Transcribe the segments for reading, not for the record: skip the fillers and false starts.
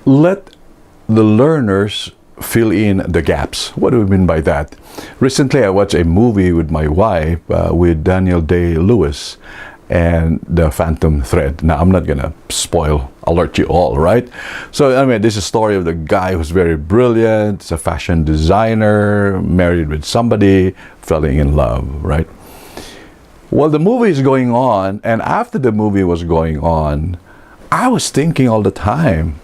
let the learners fill in the gaps. What do we mean by that? Recently, I watched a movie with my wife with Daniel Day-Lewis and the Phantom Thread. Now, I'm not gonna alert you all, right? So, I mean, this is a story of the guy who's very brilliant, he's a fashion designer, married with somebody, falling in love, right? Well, the movie is going on, and after the movie was going on, I was thinking all the time.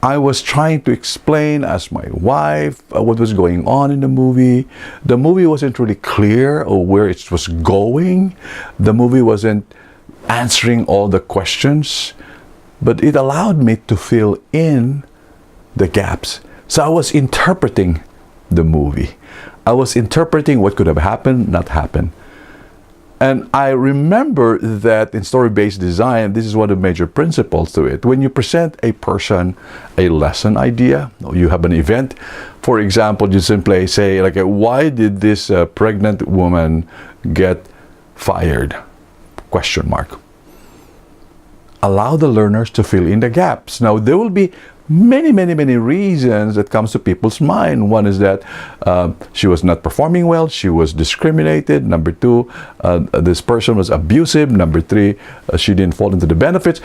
I was trying to explain as my wife what was going on in the movie. The movie wasn't really clear or where it was going. The movie wasn't answering all the questions, but it allowed me to fill in the gaps. So I was interpreting the movie. I was interpreting what could have happened, not happened. And I remember that in story-based design, this is one of the major principles to it. When you present a person a lesson idea, or you have an event, for example, you simply say, like, why did this pregnant woman get fired? Question mark. Allow the learners to fill in the gaps. Now, there will be many reasons that comes to people's mind. One is that she was not performing well, she was discriminated. Number two, this person was abusive. Number three, she didn't fall into the benefits.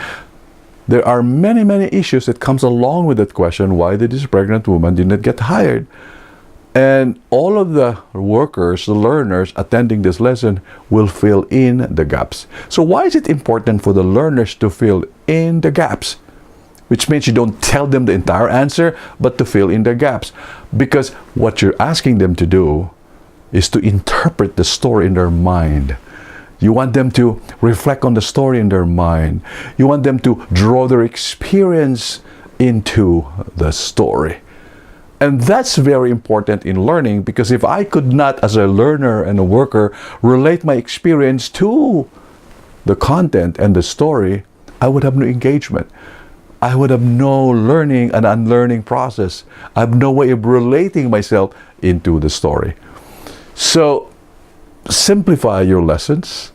There are many issues that comes along with that question. Why did this pregnant woman did not get hired? And all of the workers, the learners attending this lesson will fill in the gaps. So why is it important for the learners to fill in the gaps? Which means you don't tell them the entire answer, but to fill in the gaps. Because what you're asking them to do is to interpret the story in their mind. You want them to reflect on the story in their mind. You want them to draw their experience into the story. And that's very important in learning, because if I could not, as a learner and a worker, relate my experience to the content and the story, I would have no engagement. I would have no learning and unlearning process. I have no way of relating myself into the story. So simplify your lessons,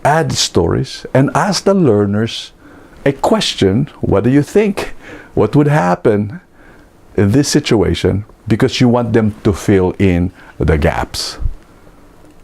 add stories, and ask the learners a question. What do you think? What would happen in this situation? Because you want them to fill in the gaps.